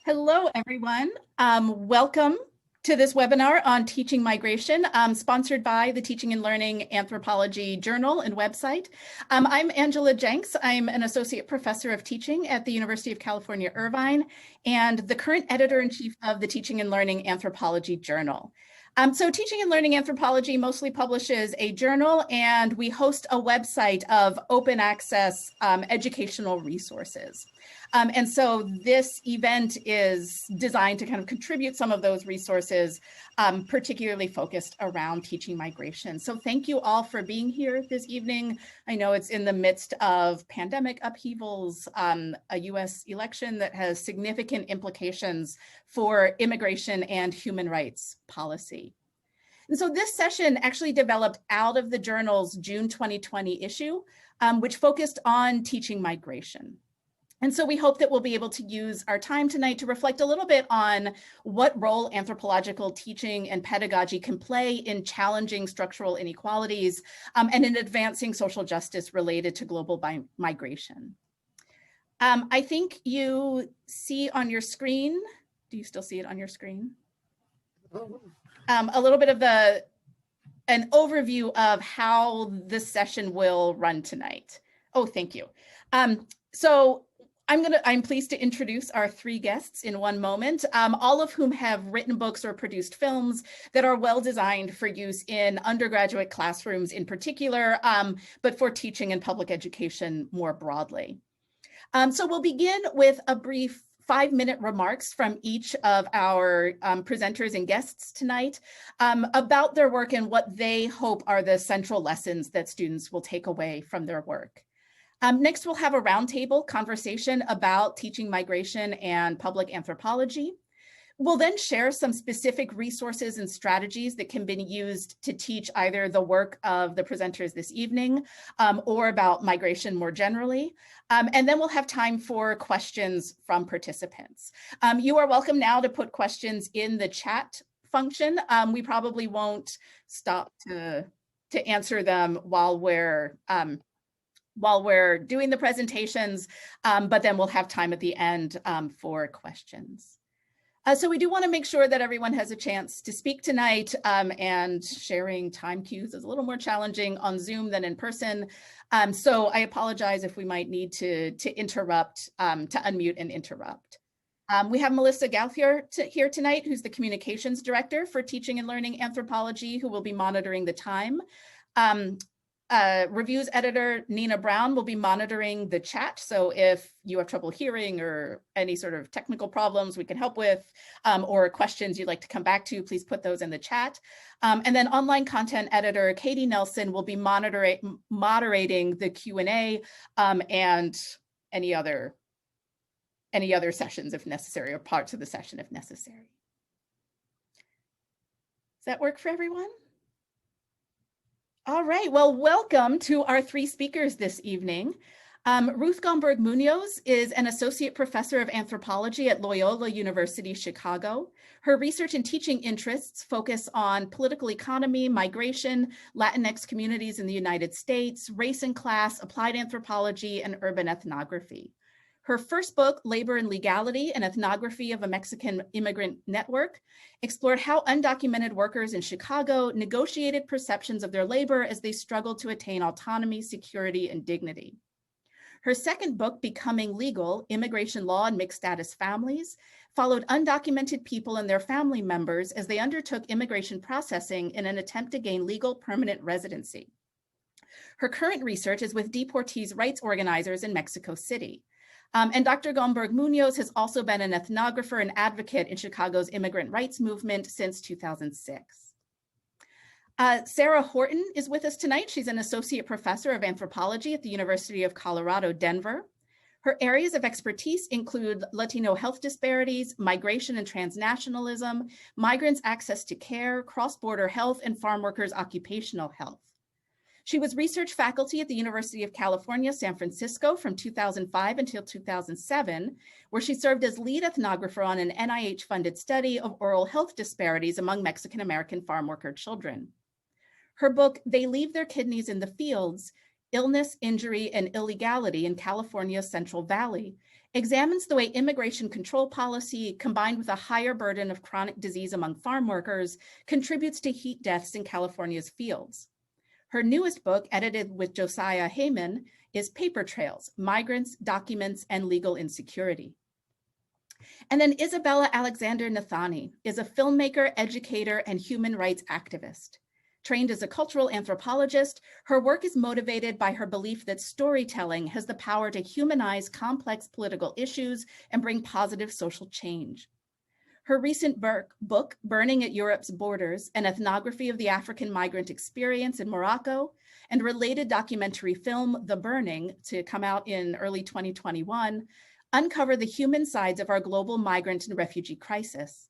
Hello, everyone. Welcome to this webinar on teaching migration, sponsored by the Teaching and Learning Anthropology Journal and website. I'm Angela Jenks. I'm an associate professor of teaching at the University of California, Irvine, and the current editor-in-chief of the Teaching and Learning Anthropology Journal. So Teaching and Learning Anthropology mostly publishes a journal, and we host a website of open access educational resources. And so this event is designed to kind of contribute some of those resources, particularly focused around teaching migration. So thank you all for being here this evening. I know it's in the midst of pandemic upheavals, a US election that has significant implications for immigration and human rights policy. And so this session actually developed out of the journal's June 2020 issue, which focused on teaching migration. And so we hope that we'll be able to use our time tonight to reflect a little bit on what role anthropological teaching and pedagogy can play in challenging structural inequalities and in advancing social justice related to global migration. I think you see on your screen, do you still see it on your screen? A little bit of an overview of how this session will run tonight. Oh, thank you. So I'm pleased to introduce our three guests in one moment, all of whom have written books or produced films that are well designed for use in undergraduate classrooms in particular, but for teaching and public education more broadly. So we'll begin with a brief 5-minute remarks from each of our presenters and guests tonight about their work and what they hope are the central lessons that students will take away from their work. Next, we'll have a roundtable conversation about teaching migration and public anthropology. We'll then share some specific resources and strategies that can be used to teach either the work of the presenters this evening or about migration more generally. And then we'll have time for questions from participants. You are welcome now to put questions in the chat function. We probably won't stop to answer them while we're doing the presentations, but then we'll have time at the end for questions. So we do want to make sure that everyone has a chance to speak tonight, and sharing time cues is a little more challenging on Zoom than in person. So I apologize if we might need to interrupt, to unmute and interrupt. We have Melissa Gauthier here tonight, who's the Communications Director for Teaching and Learning Anthropology, who will be monitoring the time. Reviews editor Nina Brown will be monitoring the chat. So if you have trouble hearing or any sort of technical problems we can help with, or questions you'd like to come back to, please put those in the chat. And then online content editor Katie Nelson will be moderating the Q&A and any other sessions if necessary, or parts of the session if necessary. Does that work for everyone? All right, well, welcome to our three speakers this evening. Ruth Gomberg-Muñoz is an associate professor of anthropology at Loyola University, Chicago. Her research and teaching interests focus on political economy, migration, Latinx communities in the United States, race and class, applied anthropology, and urban ethnography. Her first book, Labor and Legality, an Ethnography of a Mexican Immigrant Network, explored how undocumented workers in Chicago negotiated perceptions of their labor as they struggled to attain autonomy, security, and dignity. Her second book, Becoming Legal, Immigration Law and Mixed Status Families, followed undocumented people and their family members as they undertook immigration processing in an attempt to gain legal permanent residency. Her current research is with deportees' rights organizers in Mexico City. And Dr. Gomberg-Muñoz has also been an ethnographer and advocate in Chicago's immigrant rights movement since 2006. Sarah Horton is with us tonight. She's an associate professor of anthropology at the University of Colorado, Denver. Her areas of expertise include Latino health disparities, migration and transnationalism, migrants' access to care, cross-border health, and farm workers' occupational health. She was research faculty at the University of California, San Francisco from 2005 until 2007, where she served as lead ethnographer on an NIH-funded study of oral health disparities among Mexican-American farm worker children. Her book, They Leave Their Kidneys in the Fields, Illness, Injury, and Illegality in California's Central Valley, examines the way immigration control policy, combined with a higher burden of chronic disease among farm workers, contributes to heat deaths in California's fields. Her newest book, edited with Josiah Heyman, is Paper Trails: Migrants, Documents, and Legal Insecurity. And then Isabella Alexander-Nathani is a filmmaker, educator, and human rights activist. Trained as a cultural anthropologist, her work is motivated by her belief that storytelling has the power to humanize complex political issues and bring positive social change. Her recent book, Burning at Europe's Borders, an ethnography of the African migrant experience in Morocco, and related documentary film, The Burning, to come out in early 2021, uncover the human sides of our global migrant and refugee crisis.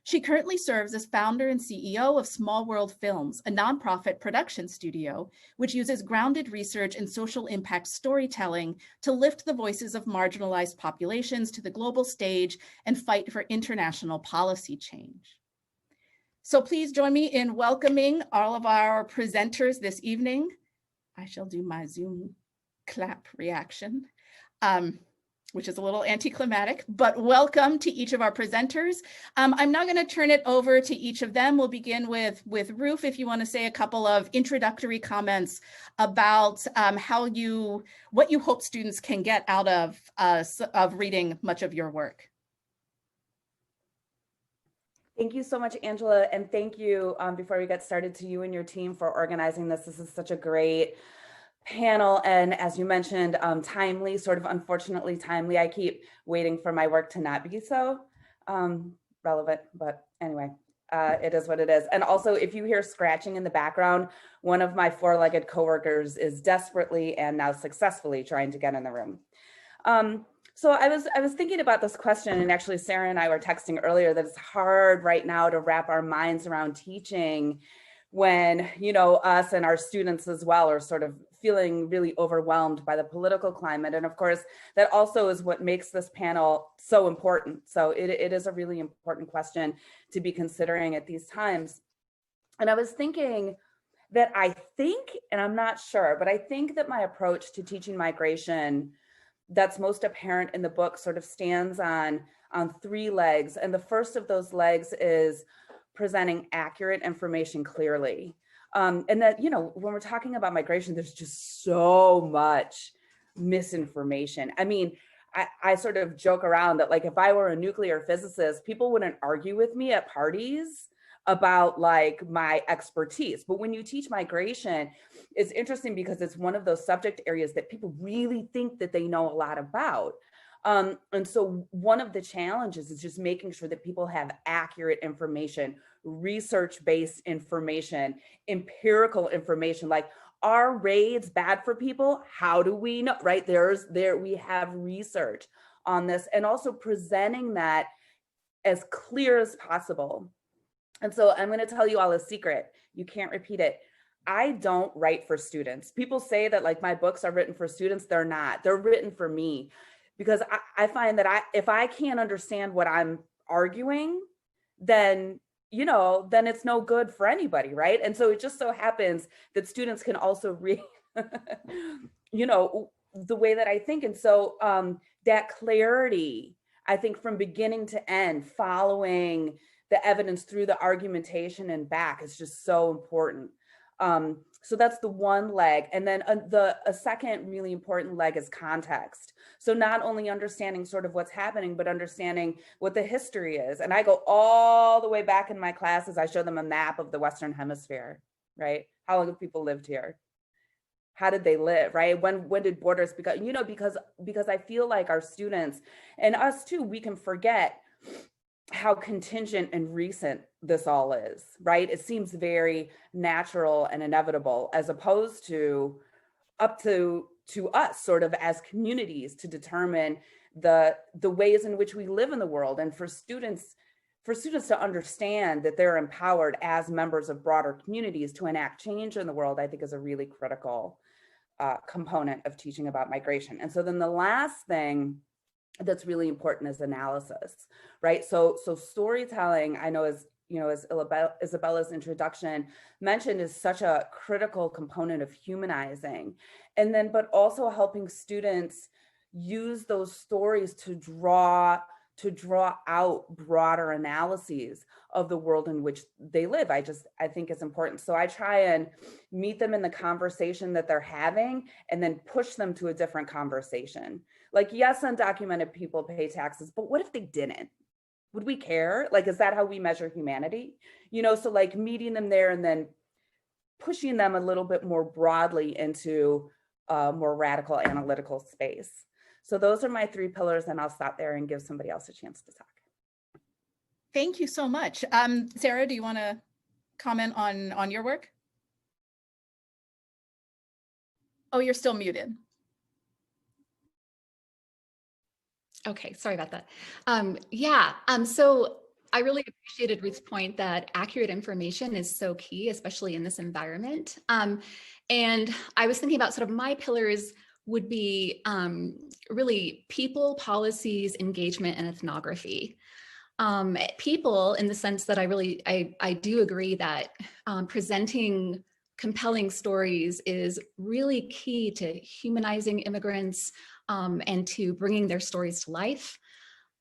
She currently serves as founder and CEO of Small World Films, a nonprofit production studio, which uses grounded research and social impact storytelling to lift the voices of marginalized populations to the global stage and fight for international policy change. So please join me in welcoming all of our presenters this evening. I shall do my Zoom clap reaction. Which is a little anticlimactic, but welcome to each of our presenters. I'm now going to turn it over to each of them. We'll begin with Ruth, if you want to say a couple of introductory comments about what you hope students can get out of reading much of your work. Thank you so much, Angela, and thank you, before we get started, to you and your team for organizing this. This is such a great panel, and as you mentioned, timely, sort of unfortunately timely. I keep waiting for my work to not be so relevant, but anyway, it is what it is. And also, if you hear scratching in the background, one of my four-legged coworkers is desperately and now successfully trying to get in the room. So I was thinking about this question, and actually Sarah and I were texting earlier that it's hard right now to wrap our minds around teaching when, you know, us and our students as well are sort of feeling really overwhelmed by the political climate. And of course, that also is what makes this panel so important. So it is a really important question to be considering at these times. And I was thinking that I think, and I'm not sure, but I think that my approach to teaching migration that's most apparent in the book sort of stands on three legs. And the first of those legs is presenting accurate information clearly. And that, you know, when we're talking about migration, there's just so much misinformation. I mean, I sort of joke around that, like, if I were a nuclear physicist, people wouldn't argue with me at parties about like my expertise. But when you teach migration, it's interesting because it's one of those subject areas that people really think that they know a lot about. And so one of the challenges is just making sure that people have accurate information, research-based information, empirical information, like, are raids bad for people? How do we know, right? We have research on this, and also presenting that as clear as possible. And so I'm going to tell you all a secret. You can't repeat it. I don't write for students. People say that like my books are written for students. They're not. They're written for me, because I find that if I can't understand what I'm arguing, then, you know, then it's no good for anybody, right? And so it just so happens that students can also read, you know, the way that I think. And so that clarity, I think, from beginning to end, following the evidence through the argumentation and back, is just so important. So that's the one leg. And then a second really important leg is context. So not only understanding sort of what's happening, but understanding what the history is. And I go all the way back in my classes. I show them a map of the Western Hemisphere, right? How long have people lived here? How did they live, right? When did borders become, you know, because I feel like our students and us too, we can forget how contingent and recent this all is, right? It seems very natural and inevitable, as opposed to up to us sort of as communities to determine the ways in which we live in the world. And for students to understand that they're empowered as members of broader communities to enact change in the world, I think is a really critical component of teaching about migration. And so then the last thing that's really important is analysis, right? So storytelling, I know, as you know, as Isabella's introduction mentioned, is such a critical component of humanizing, and then but also helping students use those stories to draw out broader analyses of the world in which they live. I think is important. So I try and meet them in the conversation that they're having and then push them to a different conversation. Like, yes, undocumented people pay taxes, but what if they didn't? Would we care? Like, is that how we measure humanity? So like meeting them there and then pushing them a little bit more broadly into a more radical analytical space. So those are my 3 pillars, and I'll stop there and give somebody else a chance to talk. Thank you so much. Sarah, do you want to comment on your work? Oh, you're still muted. Okay, sorry about that. So I really appreciated Ruth's point that accurate information is so key, especially in this environment. And I was thinking about sort of my pillars would be really people, policies, engagement, and ethnography. People, in the sense that I do agree that presenting compelling stories is really key to humanizing immigrants and to bringing their stories to life.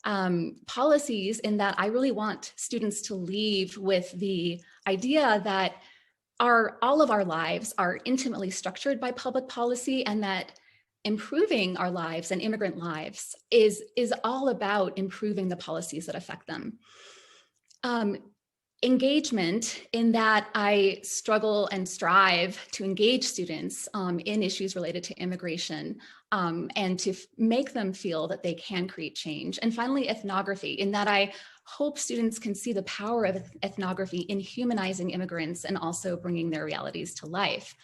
Policies, in that I really want students to leave with the idea that all of our lives are intimately structured by public policy, and that improving our lives and immigrant lives is all about improving the policies that affect them. Engagement, in that I struggle and strive to engage students in issues related to immigration and to make them feel that they can create change. And finally, ethnography, in that I hope students can see the power of ethnography in humanizing immigrants and also bringing their realities to life.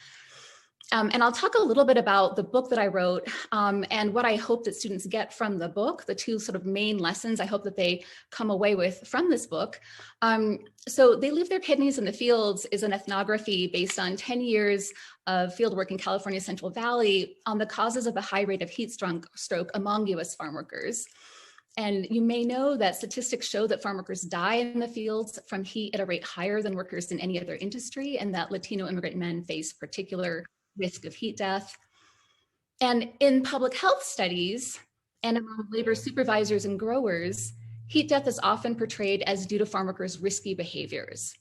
And I'll talk a little bit about the book that I wrote and what I hope that students get from the book, the 2 sort of main lessons I hope that they come away with from this book. So They Leave Their Kidneys in the Fields is an ethnography based on 10 years of fieldwork in California's Central Valley on the causes of the high rate of heat stroke among US farm workers. And you may know that statistics show that farm workers die in the fields from heat at a rate higher than workers in any other industry, and that Latino immigrant men face particular risk of heat death. And in public health studies and among labor supervisors and growers, heat death is often portrayed as due to farm workers' risky behaviors,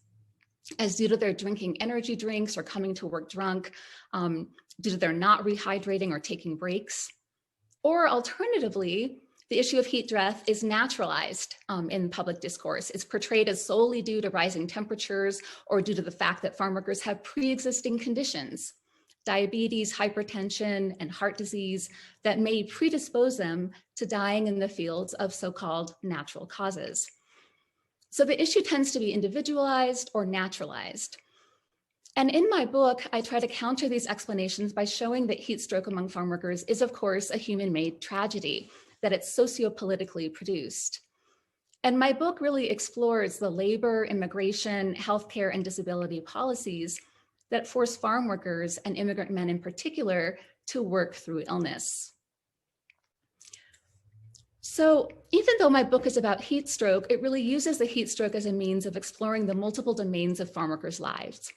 as due to their drinking energy drinks or coming to work drunk, due to their not rehydrating or taking breaks. Or alternatively, the issue of heat death is naturalized in public discourse. It's portrayed as solely due to rising temperatures or due to the fact that farm workers have pre-existing conditions, diabetes, hypertension, and heart disease that may predispose them to dying in the fields of so-called natural causes. So the issue tends to be individualized or naturalized. And in my book, I try to counter these explanations by showing that heat stroke among farm workers is, of course, a human-made tragedy, that it's socio-politically produced. And my book really explores the labor, immigration, healthcare, and disability policies that force farm workers and immigrant men in particular to work through illness. So even though my book is about heat stroke, it really uses the heat stroke as a means of exploring the multiple domains of farm workers' lives,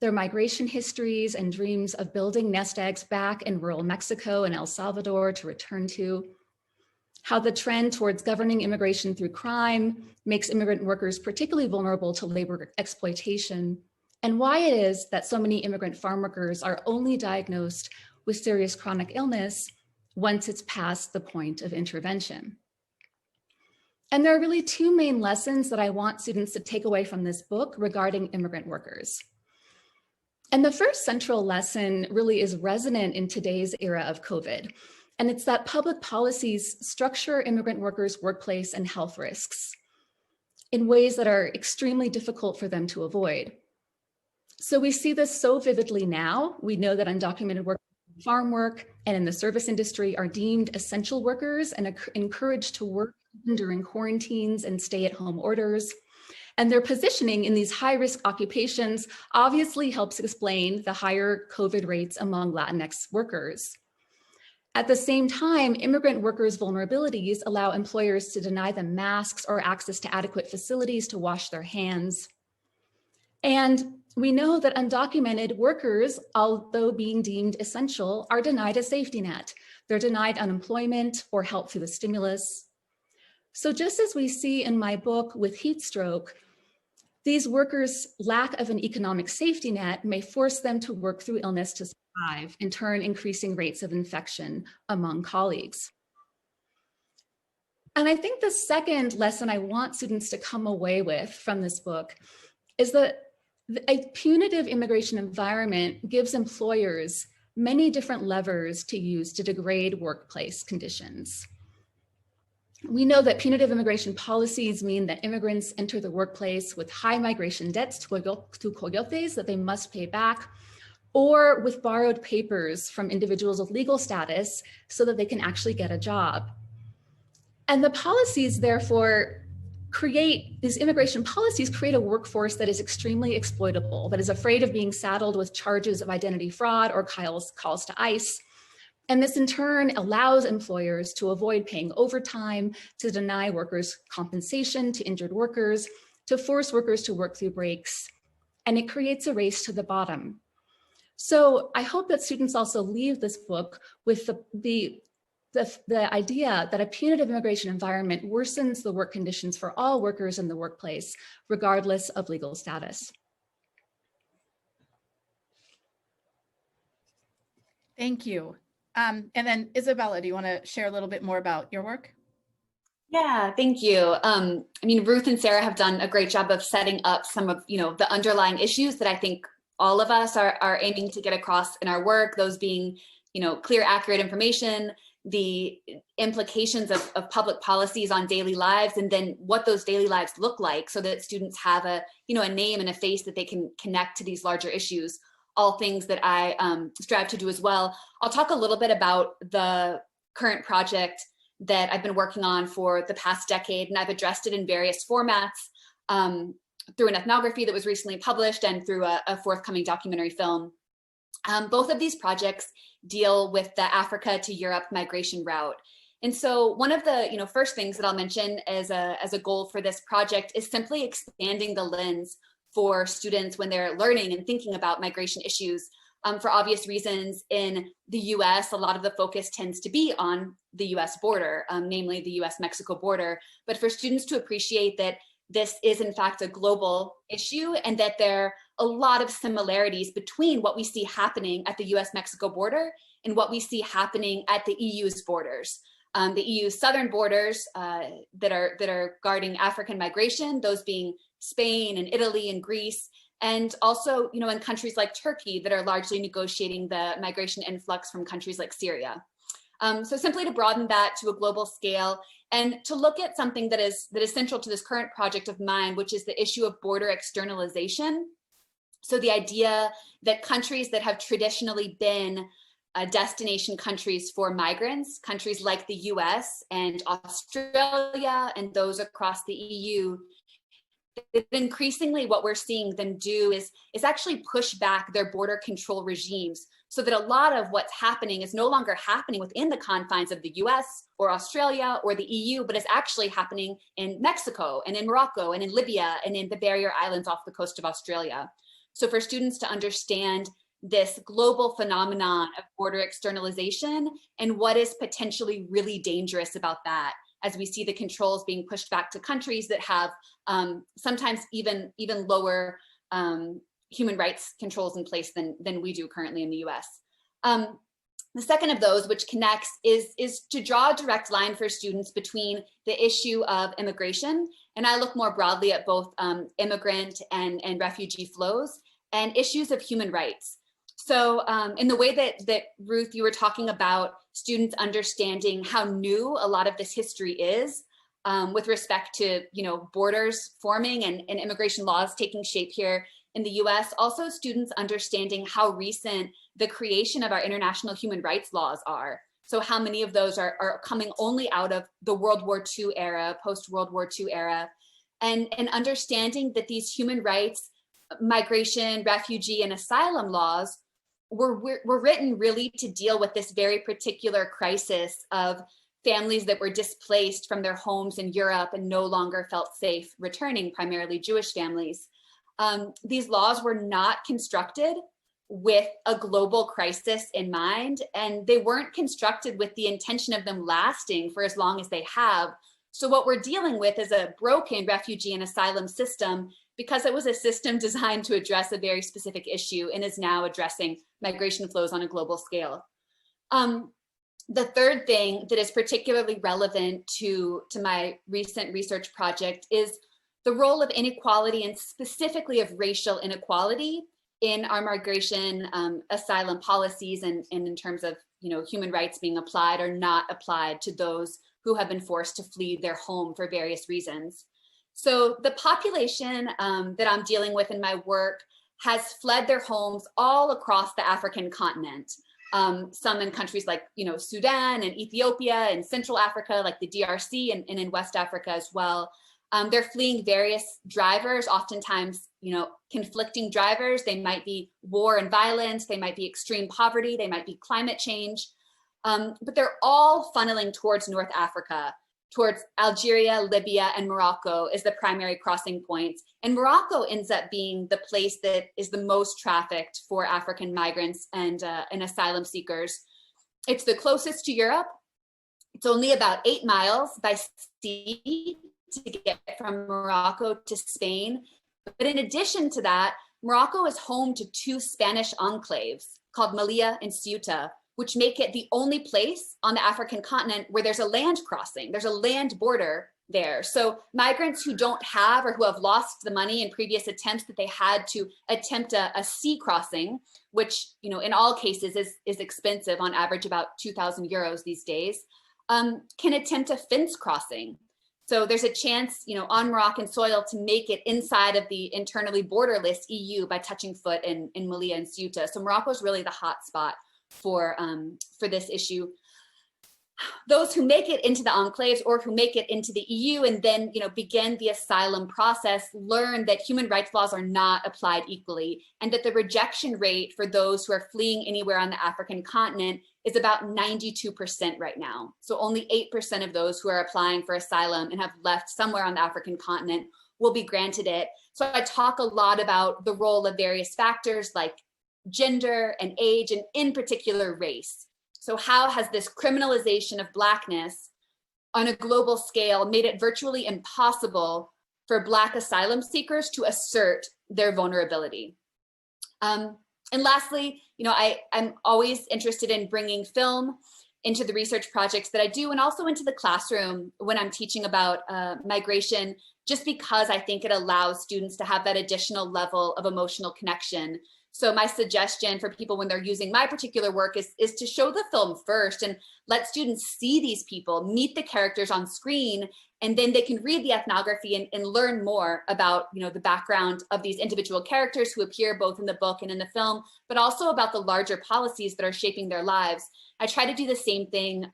their migration histories and dreams of building nest eggs back in rural Mexico and El Salvador to return to, how the trend towards governing immigration through crime makes immigrant workers particularly vulnerable to labor exploitation, and why it is that so many immigrant farm workers are only diagnosed with serious chronic illness once it's past the point of intervention. And there are really 2 main lessons that I want students to take away from this book regarding immigrant workers. And the first central lesson really is resonant in today's era of COVID. And it's that public policies structure immigrant workers' workplace and health risks in ways that are extremely difficult for them to avoid. So we see this so vividly now. We know that undocumented workers in farm work and in the service industry are deemed essential workers and encouraged to work even during quarantines and stay-at-home orders. And their positioning in these high-risk occupations obviously helps explain the higher COVID rates among Latinx workers. At the same time, immigrant workers' vulnerabilities allow employers to deny them masks or access to adequate facilities to wash their hands. And we know that undocumented workers, although being deemed essential, are denied a safety net. They're denied unemployment or help through the stimulus. So just as we see in my book with heat stroke, these workers' lack of an economic safety net may force them to work through illness to survive, in turn increasing rates of infection among colleagues. And I think the second lesson I want students to come away with from this book is that a punitive immigration environment gives employers many different levers to use to degrade workplace conditions. We know that punitive immigration policies mean that immigrants enter the workplace with high migration debts to coyotes that they must pay back, or with borrowed papers from individuals of legal status so that they can actually get a job. And the policies, therefore, these immigration policies create a workforce that is extremely exploitable, that is afraid of being saddled with charges of identity fraud or calls to ICE. And this in turn allows employers to avoid paying overtime, to deny workers compensation to injured workers, to force workers to work through breaks, and it creates a race to the bottom. So I hope that students also leave this book with the idea that a punitive immigration environment worsens the work conditions for all workers in the workplace, regardless of legal status. Thank you. And then Isabella, do you want to share a little bit more about your work? Yeah, thank you. I mean, Ruth and Sarah have done a great job of setting up some of, the underlying issues that I think all of us are aiming to get across in our work, those being, clear, accurate information, the implications of public policies on daily lives, and then what those daily lives look like so that students have a name and a face that they can connect to these larger issues, all things that I strive to do as well. I'll talk a little bit about the current project that I've been working on for the past decade, and I've addressed it in various formats through an ethnography that was recently published and through a forthcoming documentary film. Both of these projects deal with the Africa to Europe migration route. And so one of the first things that I'll mention as a goal for this project is simply expanding the lens for students when they're learning and thinking about migration issues. For obvious reasons, in the US, a lot of the focus tends to be on the US border, namely the US-Mexico border. But for students to appreciate that this is in fact a global issue and that there are a lot of similarities between what we see happening at the US-Mexico border and what we see happening at the EU's borders. The EU's southern borders that are guarding African migration, those being Spain and Italy and Greece, and also, in countries like Turkey that are largely negotiating the migration influx from countries like Syria. So simply to broaden that to a global scale and to look at something that is central to this current project of mine, which is the issue of border externalization. So the idea that countries that have traditionally been destination countries for migrants, countries like the US and Australia and those across the EU, increasingly what we're seeing them do is actually push back their border control regimes so that a lot of what's happening is no longer happening within the confines of the US or Australia or the EU, but is actually happening in Mexico and in Morocco and in Libya and in the barrier islands off the coast of Australia. So for students to understand this global phenomenon of border externalization and what is potentially really dangerous about that, as we see the controls being pushed back to countries that have sometimes even lower human rights controls in place than we do currently in the US. The second of those, which connects, is to draw a direct line for students between the issue of immigration, and I look more broadly at both immigrant and refugee flows, and issues of human rights. So in the way that Ruth, you were talking about students understanding how new a lot of this history is with respect to borders forming and immigration laws taking shape here in the US, also students understanding how recent the creation of our international human rights laws are. So how many of those are coming only out of the World War II era, post-World War II era, and understanding that these human rights, migration, refugee, and asylum laws were written really to deal with this very particular crisis of families that were displaced from their homes in Europe and no longer felt safe returning, primarily Jewish families. These laws were not constructed with a global crisis in mind, and they weren't constructed with the intention of them lasting for as long as they have. So what we're dealing with is a broken refugee and asylum system, because it was a system designed to address a very specific issue and is now addressing migration flows on a global scale. The third thing that is particularly relevant to my recent research project is the role of inequality, and specifically of racial inequality, in our migration asylum policies, and in terms of human rights being applied or not applied to those who have been forced to flee their home for various reasons. So the population that I'm dealing with in my work has fled their homes all across the African continent. Some in countries like Sudan and Ethiopia and Central Africa, like the DRC, and in West Africa as well. They're fleeing various drivers, oftentimes conflicting drivers. They might be war and violence, they might be extreme poverty, they might be climate change, but they're all funneling towards North Africa, towards Algeria, Libya, and Morocco as the primary crossing points. And Morocco ends up being the place that is the most trafficked for African migrants and asylum seekers. It's the closest to Europe. It's only about 8 miles by sea to get from Morocco to Spain. But in addition to that, Morocco is home to 2 Spanish enclaves called Melilla and Ceuta, which make it the only place on the African continent where there's a land crossing. There's a land border there. So migrants who don't have, or who have lost the money in previous attempts that they had to attempt a sea crossing, which in all cases is expensive, on average about 2,000 euros these days, can attempt a fence crossing. So there's a chance, on Moroccan soil to make it inside of the internally borderless EU by touching foot in Melilla and Ceuta. So Morocco is really the hot spot for this issue. Those who make it into the enclaves, or who make it into the EU and then begin the asylum process, learn that human rights laws are not applied equally, and that the rejection rate for those who are fleeing anywhere on the African continent is about 92% right now. So only 8% of those who are applying for asylum and have left somewhere on the African continent will be granted it. So I talk a lot about the role of various factors like gender and age, and in particular race. So how has this criminalization of Blackness on a global scale made it virtually impossible for Black asylum seekers to assert their vulnerability? And lastly, I'm always interested in bringing film into the research projects that I do, and also into the classroom when I'm teaching about migration, just because I think it allows students to have that additional level of emotional connection. So my suggestion for people when they're using my particular work is to show the film first and let students see these people, meet the characters on screen, and then they can read the ethnography and learn more about the background of these individual characters who appear both in the book and in the film, but also about the larger policies that are shaping their lives. I try to do the same thing,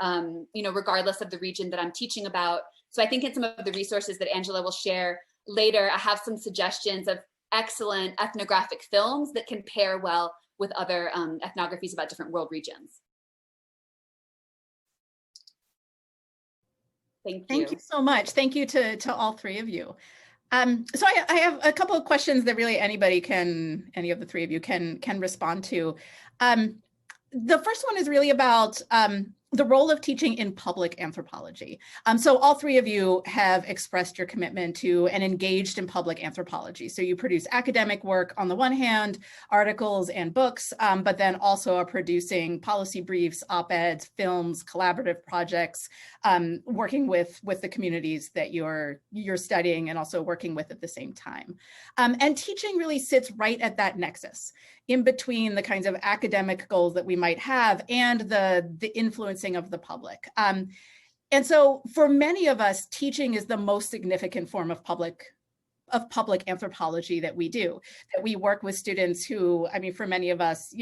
regardless of the region that I'm teaching about. So I think in some of the resources that Angela will share later, I have some suggestions of excellent ethnographic films that can pair well with other ethnographies about different world regions. Thank you. Thank you so much. Thank you to all 3 of you. So I have a couple of questions that really any of the 3 of you can respond to. The first one is really about the role of teaching in public anthropology. So all 3 of you have expressed your commitment to and engaged in public anthropology. So you produce academic work on the one hand, articles and books, but then also are producing policy briefs, op-eds, films, collaborative projects, working with the communities that you're studying and also working with at the same time. And teaching really sits right at that nexus in between the kinds of academic goals that we might have and the influencing of the public. And so for many of us, teaching is the most significant form of public anthropology that we do, that we work with students who, for many of us,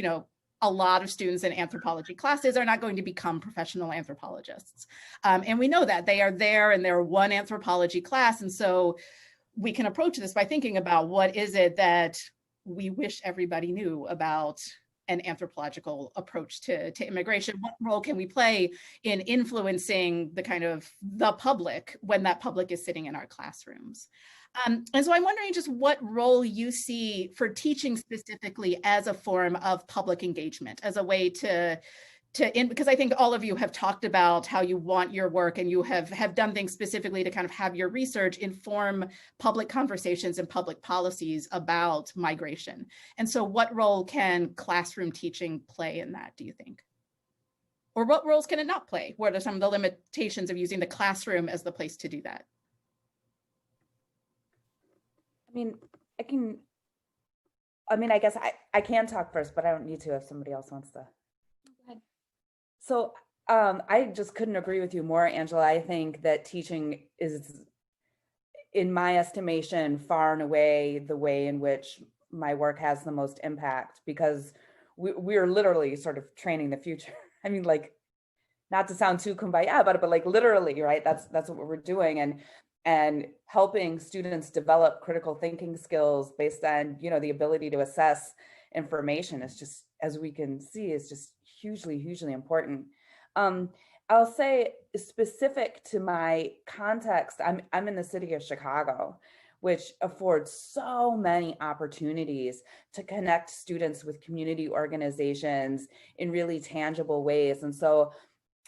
a lot of students in anthropology classes are not going to become professional anthropologists. And we know that they are there in their one anthropology class. And so we can approach this by thinking about what is it that we wish everybody knew about an anthropological approach to immigration? What role can we play in influencing the public when that public is sitting in our classrooms? And so I'm wondering just what role you see for teaching specifically as a form of public engagement, as a way because I think all of you have talked about how you want your work, and you have done things specifically to kind of have your research inform public conversations and public policies about migration. And so what role can classroom teaching play in that, do you think? Or what roles can it not play? What are some of the limitations of using the classroom as the place to do that? I guess I can talk first, but I don't need to if somebody else wants to. So I just couldn't agree with you more, Angela. I think that teaching is, in my estimation, far and away the way in which my work has the most impact, because we're literally sort of training the future. I mean, like, not to sound too kumbaya about it, but like literally, right? That's what we're doing, and helping students develop critical thinking skills based on, the ability to assess information is just, as we can see, is just hugely important. I'll say, specific to my context, I'm in the city of Chicago, which affords so many opportunities to connect students with community organizations in really tangible ways. And so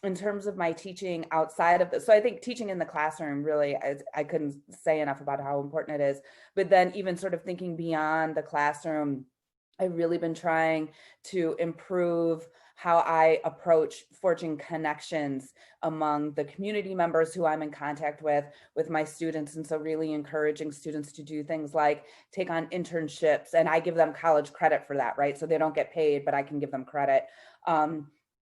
in terms of my teaching outside of this, so I think teaching in the classroom, really, I couldn't say enough about how important it is. But then even sort of thinking beyond the classroom, I've really been trying to improve how I approach forging connections among the community members who I'm in contact with my students. And so really encouraging students to do things like take on internships, and I give them college credit for that, right? So they don't get paid, but I can give them credit.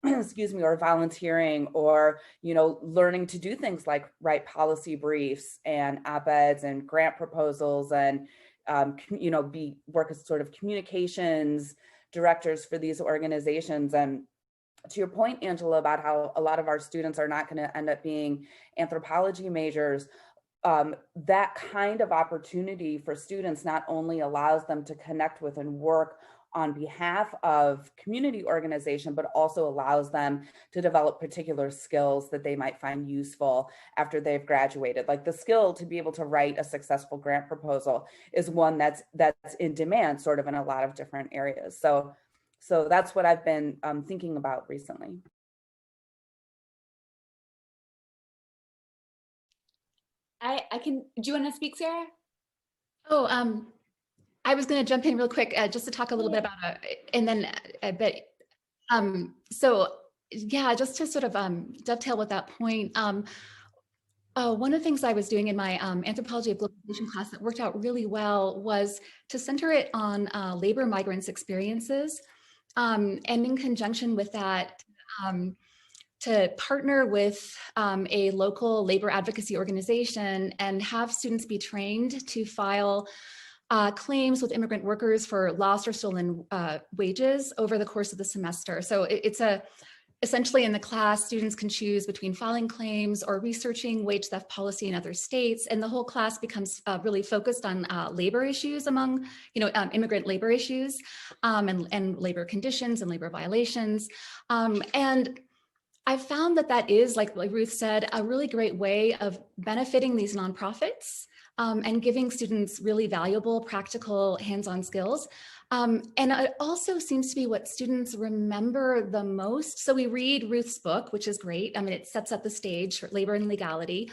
Excuse me, or volunteering, or, learning to do things like write policy briefs and op-eds and grant proposals, and, work as sort of communications directors for these organizations. And to your point, Angela, about how a lot of our students are not going to end up being anthropology majors, that kind of opportunity for students not only allows them to connect with and work on behalf of community organization, but also allows them to develop particular skills that they might find useful after they've graduated. Like the skill to be able to write a successful grant proposal is one that's in demand sort of in a lot of different areas. So that's what I've been thinking about recently. Do you want to speak, Sarah? Oh, I was going to jump in real quick just to talk a little bit about and then so yeah, just to sort of dovetail with that point. One of the things I was doing in my anthropology of globalization class that worked out really well was to center it on labor migrants' experiences, and in conjunction with that, to partner with a local labor advocacy organization and have students be trained to file claims with immigrant workers for lost or stolen wages over the course of the semester. So it's essentially in the class, students can choose between filing claims or researching wage theft policy in other states, and the whole class becomes really focused on labor issues among, immigrant labor issues, and labor conditions and labor violations. And I found that is, like Ruth said, a really great way of benefiting these nonprofits and giving students really valuable, practical, hands-on skills. And it also seems to be what students remember the most. So we read Ruth's book, which is great. I mean, it sets up the stage for labor and legality,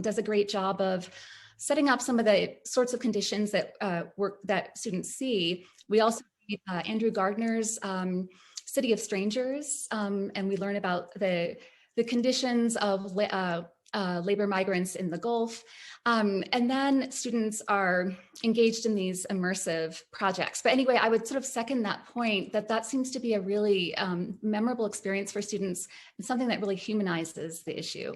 does a great job of setting up some of the sorts of conditions that that students see. We also read Andrew Gardner's City of Strangers, and we learn about the conditions of labor migrants in the Gulf. And then students are engaged in these immersive projects. But anyway, I would sort of second that point, that seems to be a really memorable experience for students and something that really humanizes the issue.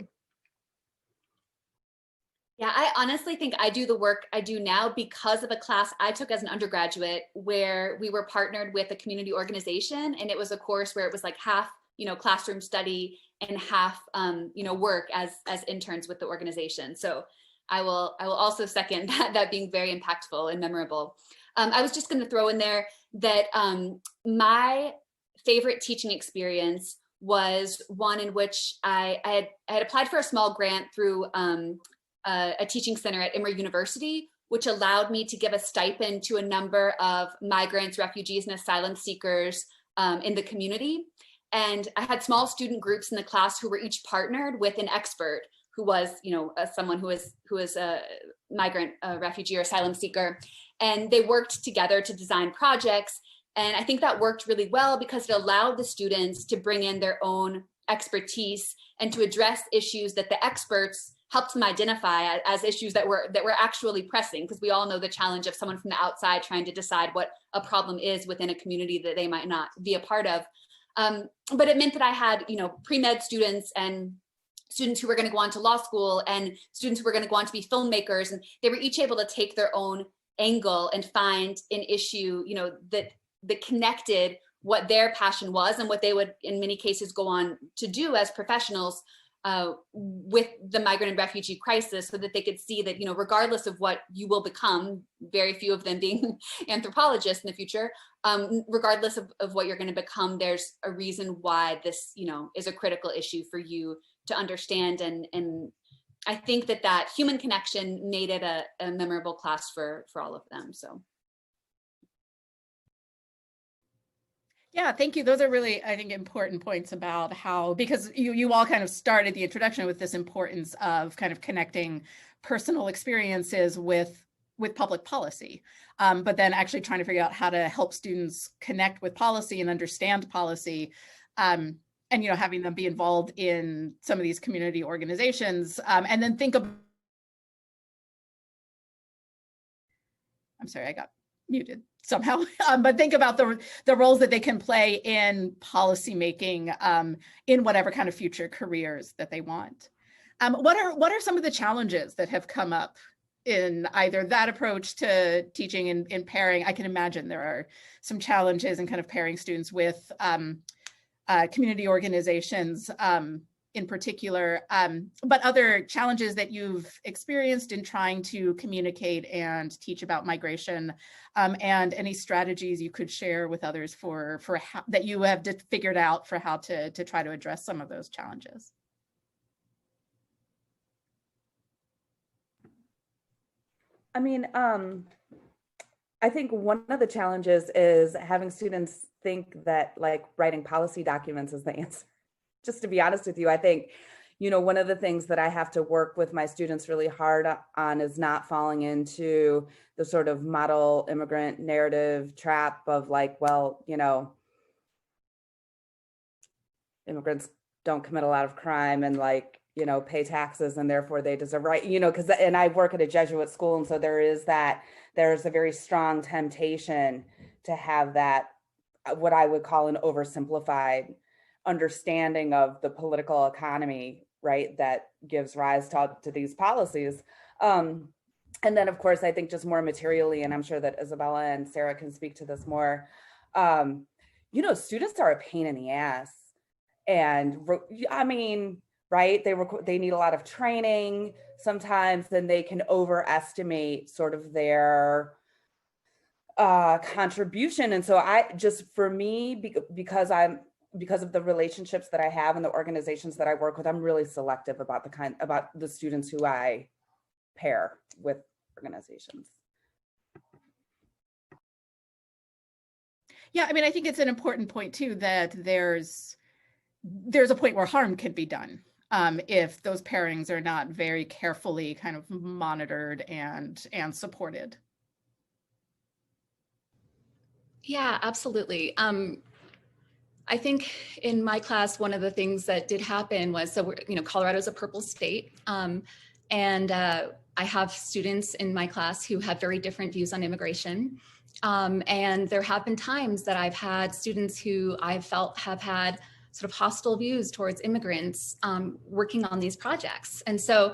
Yeah, I honestly think I do the work I do now because of a class I took as an undergraduate where we were partnered with a community organization, and it was a course where it was like half, classroom study and half, work as interns with the organization. So I will also second that being very impactful and memorable. I was just going to throw in there that my favorite teaching experience was one in which I had applied for a small grant through a teaching center at Emory University, which allowed me to give a stipend to a number of migrants, refugees, and asylum seekers in the community. And I had small student groups in the class who were each partnered with an expert who was, someone who was a migrant, refugee, or asylum seeker. And they worked together to design projects. And I think that worked really well because it allowed the students to bring in their own expertise and to address issues that the experts helped them identify as issues that were actually pressing, because we all know the challenge of someone from the outside trying to decide what a problem is within a community that they might not be a part of. But it meant that I had, pre-med students and students who were going to go on to law school and students who were going to go on to be filmmakers, and they were each able to take their own angle and find an issue, that connected what their passion was and what they would, in many cases, go on to do as professionals with the migrant and refugee crisis, so that they could see that, regardless of what you will become, very few of them being anthropologists in the future, regardless of what you're going to become, there's a reason why this, is a critical issue for you to understand. And I think that human connection made it a memorable class for all of them. So. Yeah, thank you. Those are really, I think, important points about how, because you all kind of started the introduction with this importance of kind of connecting personal experiences with public policy, but then actually trying to figure out how to help students connect with policy and understand policy, and having them be involved in some of these community organizations, and then think of, I'm sorry, I got muted somehow, but think about the roles that they can play in policy making, in whatever kind of future careers that they want. What are some of the challenges that have come up in either that approach to teaching and pairing? I can imagine there are some challenges in kind of pairing students with community organizations in particular, but other challenges that you've experienced in trying to communicate and teach about migration, and any strategies you could share with others for how, that you have figured out for how to try to address some of those challenges. I mean, I think one of the challenges is having students think that like writing policy documents is the answer. Just to be honest with you, I think, one of the things that I have to work with my students really hard on is not falling into the sort of model immigrant narrative trap of like, well, immigrants don't commit a lot of crime and like, pay taxes and therefore they deserve right, and I work at a Jesuit school. And so there's a very strong temptation to have that, what I would call an oversimplified understanding of the political economy, right, that gives rise to these policies. And then, of course, I think just more materially, and I'm sure that Isabella and Sarah can speak to this more, students are a pain in the ass. And I mean, right, they need a lot of training sometimes, and they can overestimate sort of their contribution. And so for me, because of the relationships that I have and the organizations that I work with, I'm really selective about the students who I pair with organizations. Yeah, I mean, I think it's an important point too, that there's a point where harm can be done if those pairings are not very carefully kind of monitored and supported. Yeah, absolutely. I think in my class, one of the things that did happen was, Colorado is a purple state. And I have students in my class who have very different views on immigration. And there have been times that I've had students who I felt have had sort of hostile views towards immigrants working on these projects. And so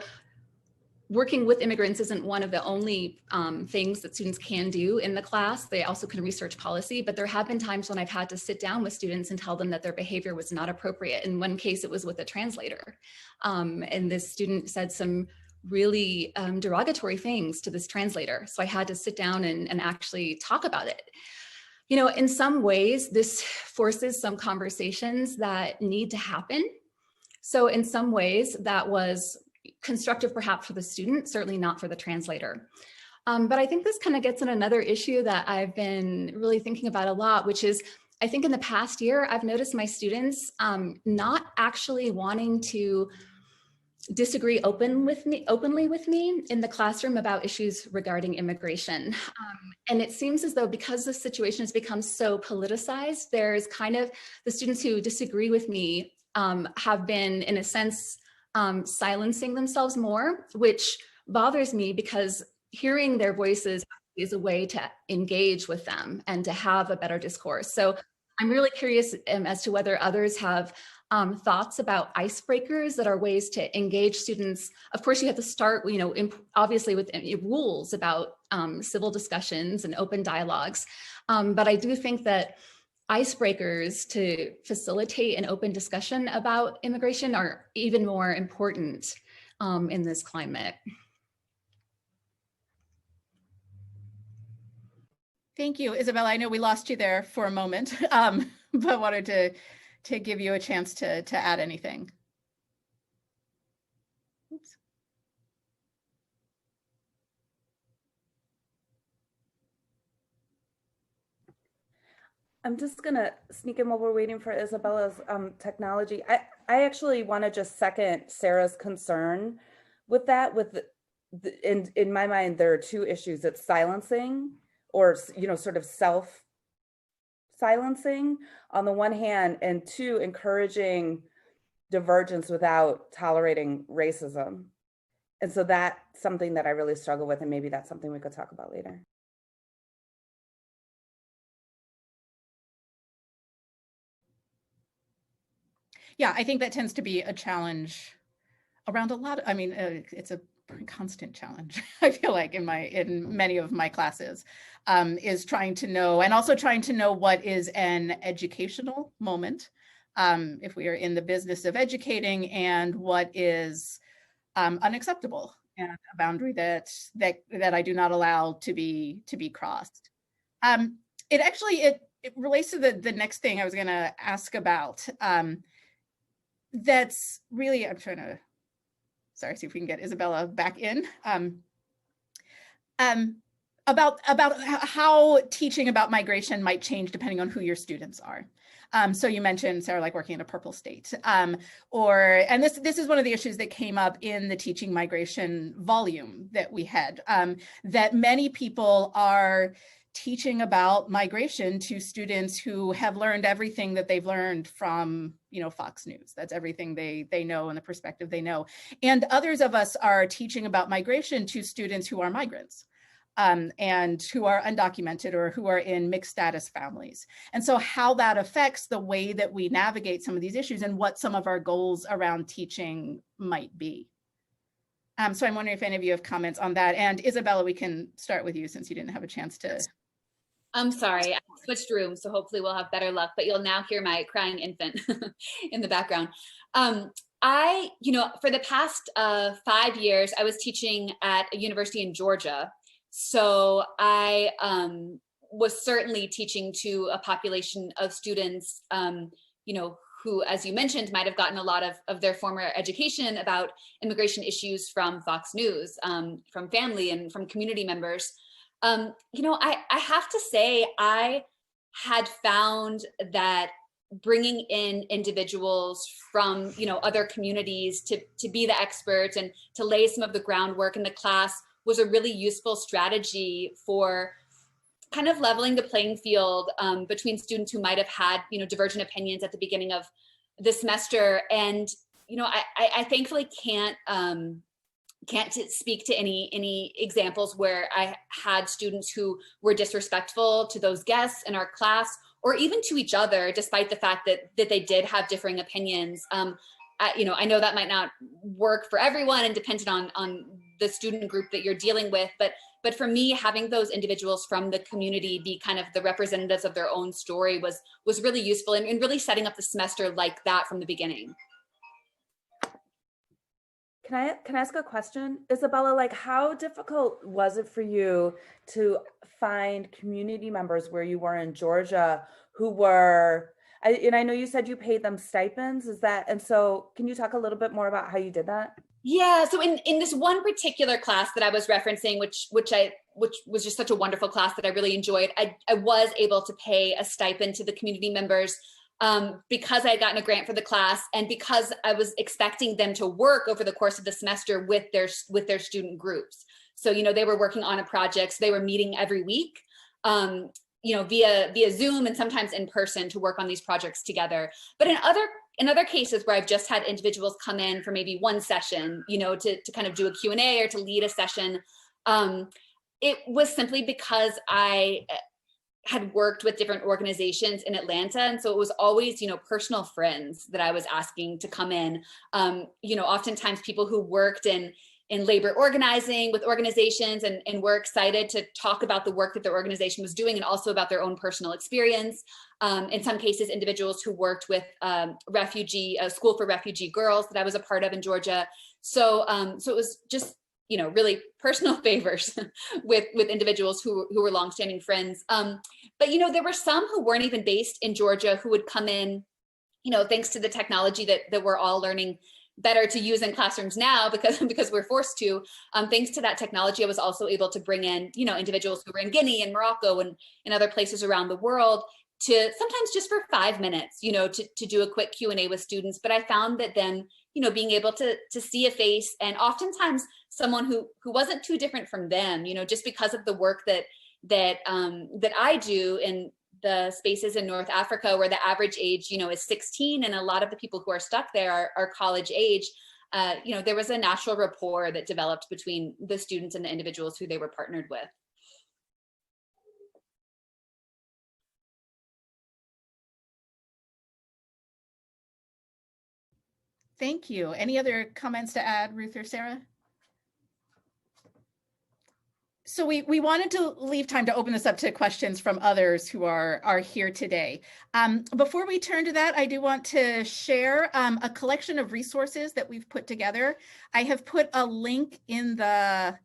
working with immigrants isn't one of the only things that students can do in the class. They also can research policy, but there have been times when I've had to sit down with students and tell them that their behavior was not appropriate. In one case, it was with a translator. And this student said some really derogatory things to this translator. So I had to sit down and actually talk about it. You know, in some ways, this forces some conversations that need to happen. So in some ways, that was constructive perhaps for the student, certainly not for the translator. But I think this kind of gets in another issue that I've been really thinking about a lot, which is, I think in the past year, I've noticed my students not actually wanting to disagree openly with me in the classroom about issues regarding immigration. And it seems as though because the situation has become so politicized, there's kind of the students who disagree with me have been, in a sense, silencing themselves more, which bothers me because hearing their voices is a way to engage with them and to have a better discourse. So I'm really curious as to whether others have thoughts about icebreakers that are ways to engage students. Of course, you have to start, you know, obviously with rules about civil discussions and open dialogues. But I do think that icebreakers to facilitate an open discussion about immigration are even more important in this climate. Thank you, Isabella. I know we lost you there for a moment, but wanted to give you a chance to add anything. Oops. I'm just gonna sneak in while we're waiting for Isabella's technology. I actually want to just second Sarah's concern with that. In my mind, there are two issues. It's silencing, or, you know, sort of self-silencing on the one hand, and two, encouraging divergence without tolerating racism. And so that's something that I really struggle with, and maybe that's something we could talk about later. Yeah, I think that tends to be a challenge around a lot. I mean, it's a constant challenge, I feel like, in many of my classes, is trying to know, and also trying to know what is an educational moment, if we are in the business of educating, and what is unacceptable, and a boundary that I do not allow to be crossed. It relates to the next thing I was going to ask about. That's really, I'm trying to, sorry, see if we can get Isabella back in. About how teaching about migration might change depending on who your students are. So you mentioned, Sarah, like working in a purple state, and this is one of the issues that came up in the teaching migration volume that we had, that many people are teaching about migration to students who have learned everything that they've learned from, you know, Fox News. That's everything they know and the perspective they know. And others of us are teaching about migration to students who are migrants, and who are undocumented or who are in mixed status families. And so how that affects the way that we navigate some of these issues and what some of our goals around teaching might be. So I'm wondering if any of you have comments on that. And Isabella, we can start with you since you didn't have a chance to. I'm sorry, I switched rooms, so hopefully we'll have better luck, but you'll now hear my crying infant in the background. You know, for the past 5 years, I was teaching at a university in Georgia. So I was certainly teaching to a population of students, you know, who, as you mentioned, might have gotten a lot of their former education about immigration issues from Fox News, from family and from community members. You know, I have to say, I had found that bringing in individuals from, you know, other communities to be the experts and to lay some of the groundwork in the class was a really useful strategy for kind of leveling the playing field between students who might have had, you know, divergent opinions at the beginning of the semester. And, you know, I thankfully can't speak to any examples where I had students who were disrespectful to those guests in our class, or even to each other, despite the fact that they did have differing opinions. You know, I know that might not work for everyone and dependent on the student group that you're dealing with, but for me, having those individuals from the community be kind of the representatives of their own story was really useful, and really setting up the semester like that from the beginning. Can I ask a question? Isabella, like how difficult was it for you to find community members where you were in Georgia who were, and I know you said you paid them stipends, is that, and so can you talk a little bit more about how you did that? Yeah, so in this one particular class that I was referencing, which was just such a wonderful class that I really enjoyed, I was able to pay a stipend to the community members because I had gotten a grant for the class and because I was expecting them to work over the course of the semester with their student groups. So, you know, they were working on a project, so they were meeting every week, you know, via Zoom and sometimes in person to work on these projects together. But in other cases where I've just had individuals come in for maybe one session, you know, to kind of do a Q&A or to lead a session, it was simply because I had worked with different organizations in Atlanta. And so it was always, you know, personal friends that I was asking to come in. You know, oftentimes people who worked in labor organizing with organizations and were excited to talk about the work that their organization was doing and also about their own personal experience. In some cases, individuals who worked with a school for refugee girls that I was a part of in Georgia. So it was just, you know, really personal favors with individuals who were longstanding friends. But, you know, there were some who weren't even based in Georgia who would come in, you know, thanks to the technology that we're all learning better to use in classrooms now because we're forced to. Thanks to that technology, I was also able to bring in, you know, individuals who were in Guinea and Morocco and in other places around the world to sometimes just for 5 minutes, you know, to do a quick Q&A with students. But I found that then, you know, being able to see a face and oftentimes someone who wasn't too different from them, you know, just because of the work that I do in the spaces in North Africa where the average age, you know, is 16 and a lot of the people who are stuck there are college age, you know, there was a natural rapport that developed between the students and the individuals who they were partnered with. Thank you. Any other comments to add, Ruth or Sarah? So we wanted to leave time to open this up to questions from others who are here today. Before we turn to that, I do want to share a collection of resources that we've put together. I have put a link in the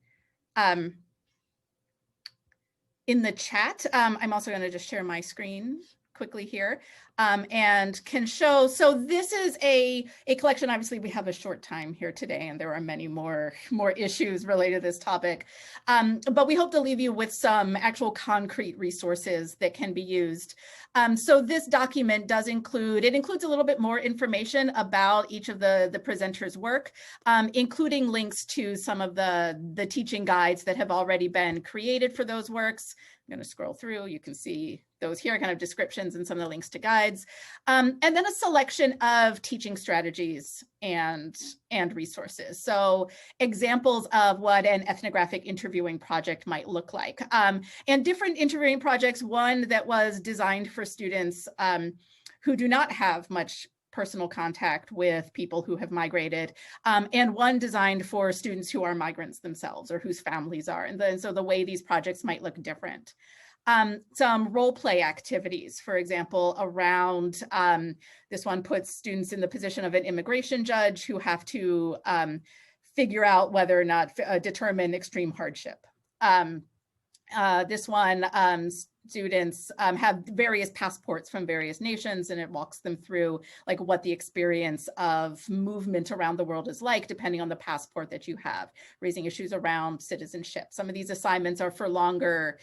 chat. I'm also going to just share my screen quickly here and can show. So this is a collection. Obviously, we have a short time here today, and there are many more issues related to this topic. But we hope to leave you with some actual concrete resources that can be used. So this document includes a little bit more information about each of the presenters' work, including links to some of the teaching guides that have already been created for those works. I'm going to scroll through. You can see those here, kind of descriptions and some of the links to guides, and then a selection of teaching strategies and resources. So examples of what an ethnographic interviewing project might look like, and different interviewing projects. One that was designed for students who do not have much personal contact with people who have migrated, and one designed for students who are migrants themselves or whose families are. And so the way these projects might look different. Some role play activities, for example, around this one puts students in the position of an immigration judge who have to figure out whether or not determine extreme hardship. This one, students have various passports from various nations, and it walks them through like what the experience of movement around the world is like, depending on the passport that you have, raising issues around citizenship. Some of these assignments are for longer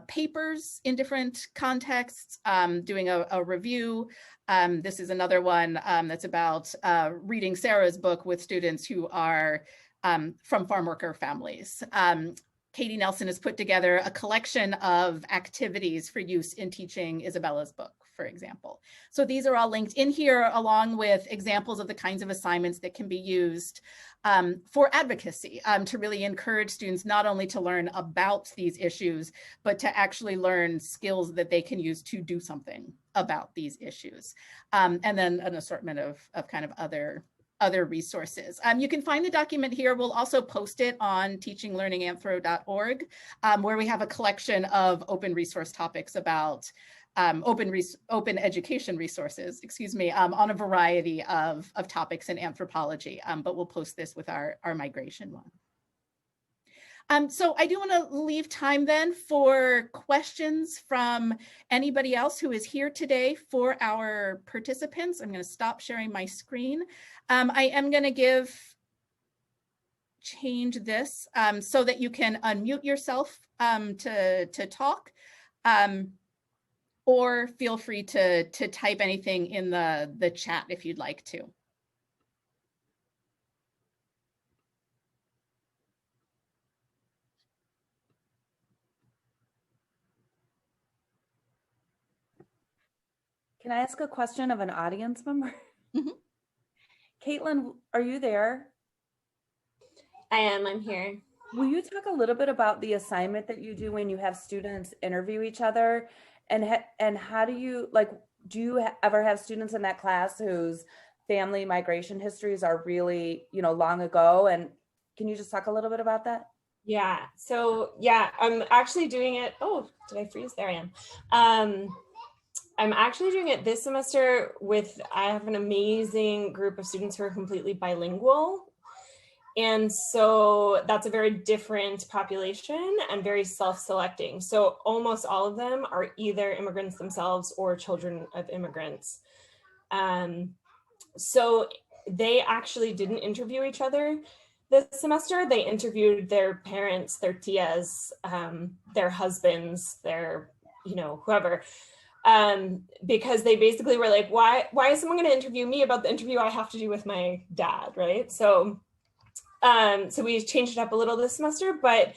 papers in different contexts, doing a review. This is another one that's about reading Sarah's book with students who are from farm worker families. Katie Nelson has put together a collection of activities for use in teaching Isabella's book, for example. So these are all linked in here, along with examples of the kinds of assignments that can be used for advocacy, to really encourage students not only to learn about these issues, but to actually learn skills that they can use to do something about these issues. And then an assortment of kind of other resources. You can find the document here. We'll also post it on teachinglearninganthro.org, where we have a collection of open resource topics about open education resources, excuse me, on a variety of topics in anthropology, but we'll post this with our migration one. So I do want to leave time then for questions from anybody else who is here today for our participants. I'm going to stop sharing my screen. I am going to change this so that you can unmute yourself to talk, or feel free to type anything in the chat if you'd like to. Can I ask a question of an audience member? Mm-hmm. Caitlin, are you there? I am, I'm here. Will you talk a little bit about the assignment that you do when you have students interview each other? And how do you, like, do you ever have students in that class whose family migration histories are really, long ago? And can you just talk a little bit about that? Yeah, so yeah, I'm actually doing it. Oh, did I freeze? There I am. I'm actually doing it this semester I have an amazing group of students who are completely bilingual. And so that's a very different population and very self-selecting. So almost all of them are either immigrants themselves or children of immigrants. So they actually didn't interview each other this semester. They interviewed their parents, their tias, their husbands, their, whoever. Because they basically were like, why is someone going to interview me about the interview I have to do with my dad, right? So we changed it up a little this semester, but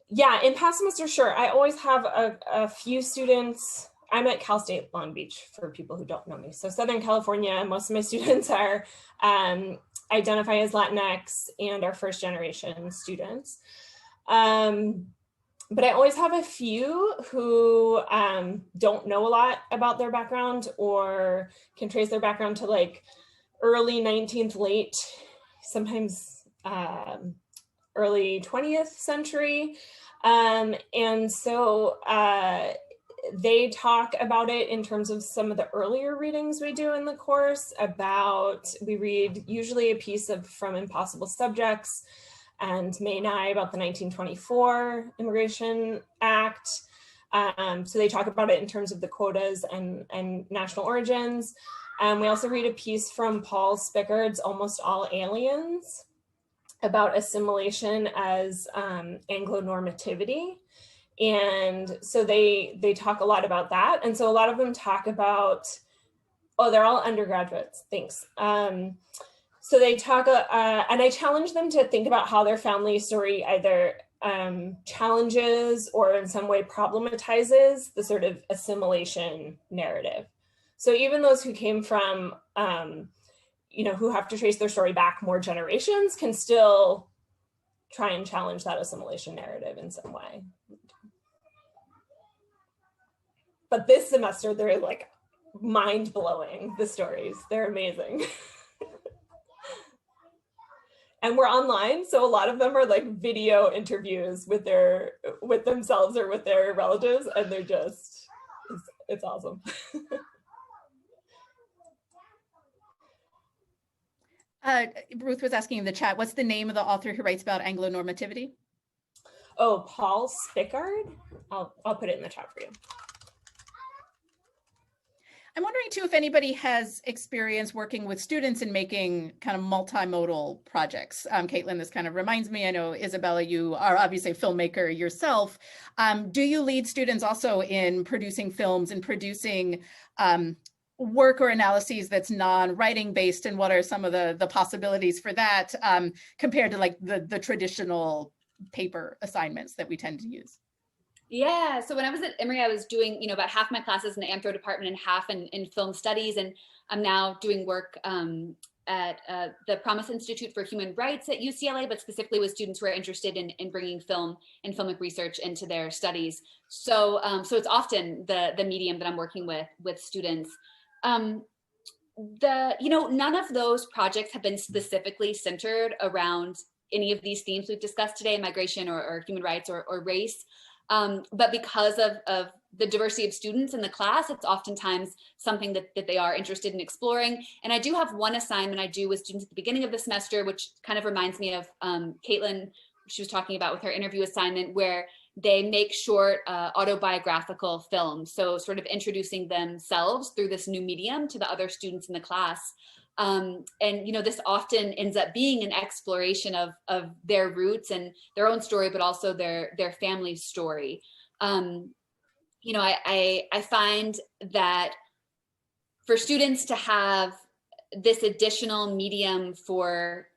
yeah, in past semesters, sure. I always have a few students. I'm at Cal State Long Beach for people who don't know me. So Southern California, most of my students are identify as Latinx and are first generation students. But I always have a few who don't know a lot about their background or can trace their background to like early 19th, late, sometimes early 20th century. And so they talk about it in terms of some of the earlier readings we do in the course we read usually a piece from Impossible Subjects and May Nye about the 1924 Immigration Act. So they talk about it in terms of the quotas and national origins. We also read a piece from Paul Spickard's Almost All Aliens about assimilation as Anglo-normativity. And so they talk a lot about that. And so a lot of them talk about, they're all undergraduates, thanks. So they talk, and I challenge them to think about how their family story either challenges or in some way problematizes the sort of assimilation narrative. So even those who came from, who have to trace their story back more generations can still try and challenge that assimilation narrative in some way. But this semester, they're like mind-blowing, the stories. They're amazing. And we're online, so a lot of them are like video interviews with themselves or with their relatives, and they're just, it's awesome. Ruth was asking in the chat, what's the name of the author who writes about Anglo-normativity? Oh, Paul Spickard? I'll put it in the chat for you. I'm wondering too if anybody has experience working with students in making kind of multimodal projects. Caitlin, this kind of reminds me, I know Isabella, you are obviously a filmmaker yourself. Do you lead students also in producing films and producing work or analyses that's non-writing based, and what are some of the possibilities for that compared to like the traditional paper assignments that we tend to use? Yeah, so when I was at Emory, I was doing, about half my classes in the anthro department and half in film studies. And I'm now doing work at the Promise Institute for Human Rights at UCLA, but specifically with students who are interested in bringing film and filmic research into their studies. So it's often the medium that I'm working with students. None of those projects have been specifically centered around any of these themes we've discussed today, migration or human rights or race. But because of the diversity of students in the class, it's oftentimes something that they are interested in exploring. And I do have one assignment I do with students at the beginning of the semester, which kind of reminds me of Caitlin, she was talking about with her interview assignment, where they make short autobiographical films. So sort of introducing themselves through this new medium to the other students in the class. And, you know, this often ends up being an exploration of their roots and their own story, but also their family story. You know, I find that for students to have this additional medium for,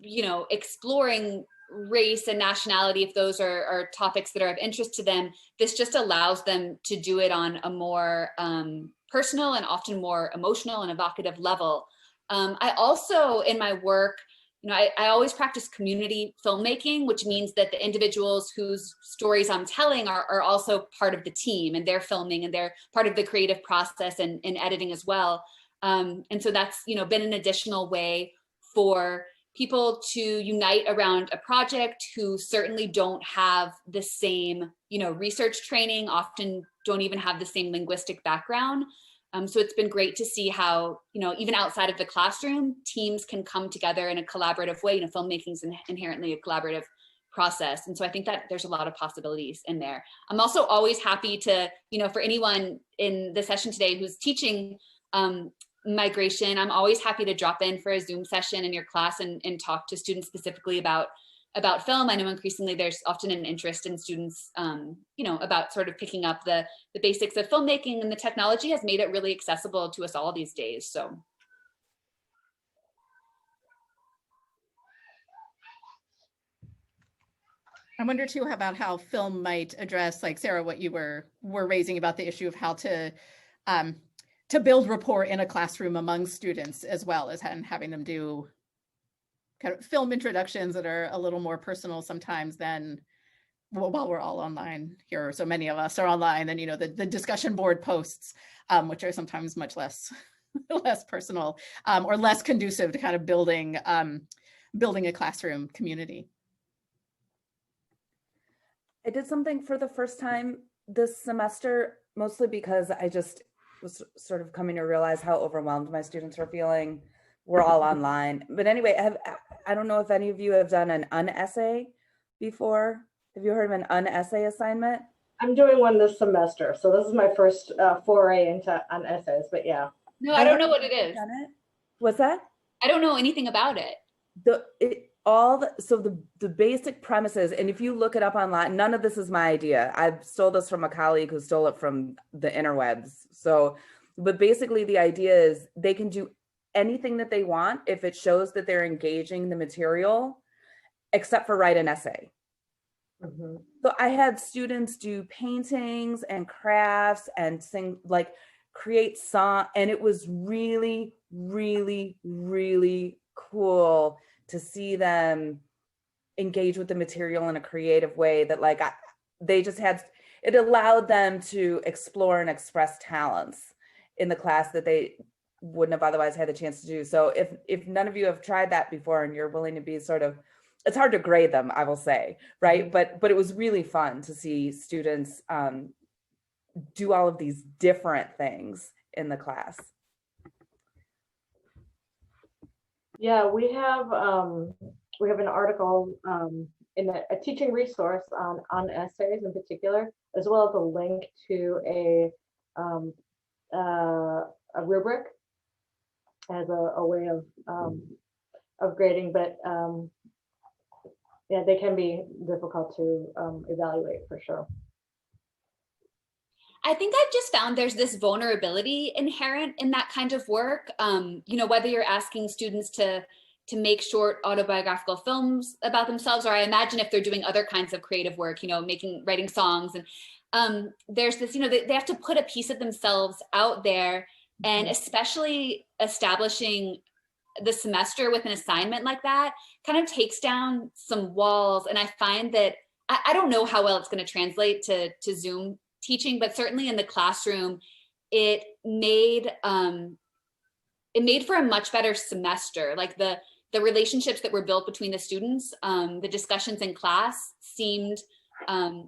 you know, exploring race and nationality, if those are topics that are of interest to them, this just allows them to do it on a more personal and often more emotional and evocative level. I also, in my work, you know, I always practice community filmmaking, which means that the individuals whose stories I'm telling are also part of the team, and they're filming and they're part of the creative process and editing as well. And so that's, you know, been an additional way for people to unite around a project who certainly don't have the same, you know, research training, often don't even have the same linguistic background. So it's been great to see how, you know, even outside of the classroom, teams can come together in a collaborative way. You know, filmmaking is inherently a collaborative process. And so I think that there's a lot of possibilities in there. I'm also always happy to, you know, for anyone in the session today who's teaching migration, I'm always happy to drop in for a Zoom session in your class and talk to students specifically about film. I know increasingly there's often an interest in students, you know, about sort of picking up the basics of filmmaking, and the technology has made it really accessible to us all these days. So. I wonder too about how film might address, like Sarah, what you were raising about the issue of how to build rapport in a classroom among students, as well as having them do kind of film introductions that are a little more personal sometimes than, well, while we're all online here, so many of us are online, then, you know, the discussion board posts, which are sometimes much less personal or less conducive to kind of building a classroom community. I did something for the first time this semester, mostly because I just was sort of coming to realize how overwhelmed my students were feeling. We're all online. But anyway, I don't know if any of you have done an unessay before. Have you heard of an unessay assignment? I'm doing one this semester. So this is my first foray into unessays, but yeah. No, I don't know what it is. What's that? I don't know anything about it. So the basic premises, and if you look it up online, none of this is my idea. I stole this from a colleague who stole it from the interwebs. So, but basically the idea is they can do anything that they want if it shows that they're engaging the material, except for write an essay. Mm-hmm. So I had students do paintings and crafts and sing, like create song, and it was really, really, really cool to see them engage with the material in a creative way that it allowed them to explore and express talents in the class that they wouldn't have otherwise had the chance to do. So if none of you have tried that before and you're willing to be sort of, it's hard to grade them, I will say, right? But it was really fun to see students do all of these different things in the class. Yeah, we have an article in a teaching resource on essays in particular, as well as a link to a rubric as a way of grading, but yeah, they can be difficult to evaluate for sure. I think I've just found there's this vulnerability inherent in that kind of work. You know, whether you're asking students to make short autobiographical films about themselves, or I imagine if they're doing other kinds of creative work, you know, writing songs, and there's this, you know, they have to put a piece of themselves out there, and especially establishing the semester with an assignment like that kind of takes down some walls. And I find that I don't know how well it's going to translate to Zoom teaching, but certainly in the classroom, it made for a much better semester. Like the relationships that were built between the students, the discussions in class seemed